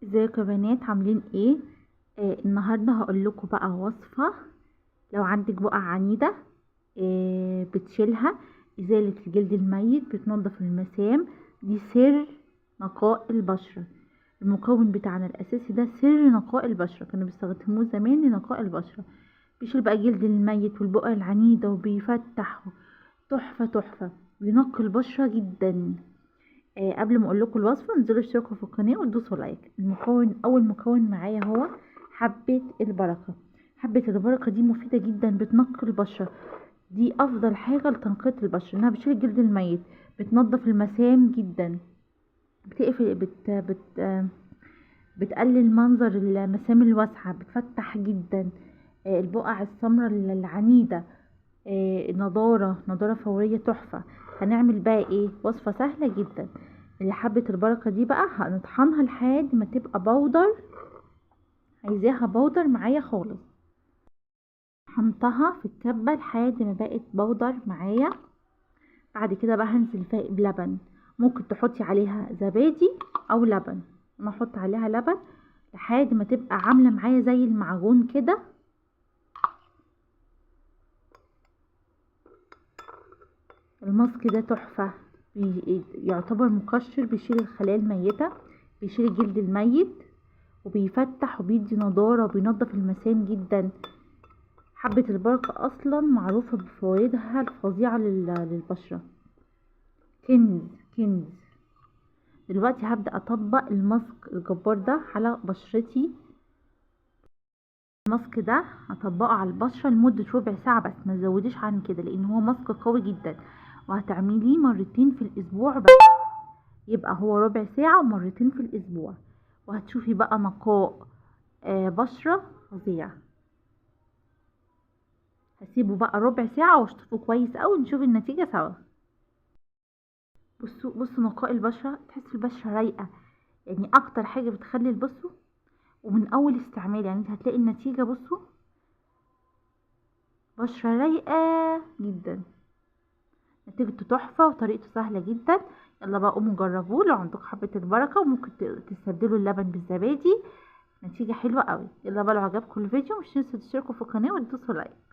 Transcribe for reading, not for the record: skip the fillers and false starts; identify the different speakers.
Speaker 1: ازيكم يا بنات، عاملين ايه؟ النهارده هقول لكم بقى وصفه. لو عندك بقع عنيده بتشيلها، ازاله الجلد الميت، بتنظف المسام. دي سر نقاء البشره. المكون بتاعنا الاساسي ده سر نقاء البشره، كانوا بيستخدموه زمان لنقاء البشره. بيشيل بقى الجلد الميت والبقع العنيده وبيفتح. تحفه تحفه، بينقي البشره جدا. قبل ما اقول لكم الوصفه، انزلوا اشتركوا في القناه وتدوسوا لايك. اول مكون معايا هو حبه البركه. حبه البركه دي مفيده جدا، بتنقي البشره. دي افضل حاجه لتنقيه البشره، انها بتشيل الجلد الميت، بتنظف المسام جدا، بتقفل بتقلل منظر المسام الواسعه، بتفتح جدا. البقع السمراء العنيده، نضارة فورية تحفة. هنعمل بقى ايه؟ وصفة سهلة جدا. اللي حبة البركة دي بقى هنطحنها لحد ما تبقى بودر. عايزاها بودر معايا خالص. طحنتها في الكبة لحد ما بقت بودر معايا. بعد كده بقى هنزل فيها بلبن. ممكن تحطي عليها زبادي او لبن. انا احط عليها لبن لحد ما تبقى عاملة معايا زي المعجون كده. الماسك ده تحفة، يعتبر مقشر، بيشيل الخلايا الميتة، بيشيل الجلد الميت، وبيفتح وبيدي نضارة وبينظف المسام جدا. حبة البركة اصلا معروفة بفوائدها الفظيعة للبشرة. كنز كنز. دلوقتي هبدأ اطبق الماسك الجبار ده على بشرتي. الماسك ده هطبقه على البشرة لمدة ربع ساعة بس، ما تزوديش عن كده، لان هو ماسك قوي جدا. وهتعمليه مرتين في الاسبوع بس. يبقى هو ربع ساعة ومرتين في الأسبوع، وهتشوفي بقى نقاء بشرة فظيع. هسيبه بقى ربع ساعة واشطفه كويس اوي، نشوف النتيجة سوا. بصوا نقاء البشرة، تحس البشرة رايقة. يعني اكتر حاجة بتخلي البصوا، ومن اول استعمال يعني انت هتلاقي النتيجة. بصوا، بشرة رايقة جدا، نتيجته تحفة وطريقته سهلة جدا. يلا بقى قوموا جربوه لو عندكم حبة البركة، وممكن تستبدلوا اللبن بالزبادي. نتيجة حلوة قوي. يلا بقى لو عجبكم الفيديو مش تنسوا تشتركوا في القناة وتدوسوا لايك.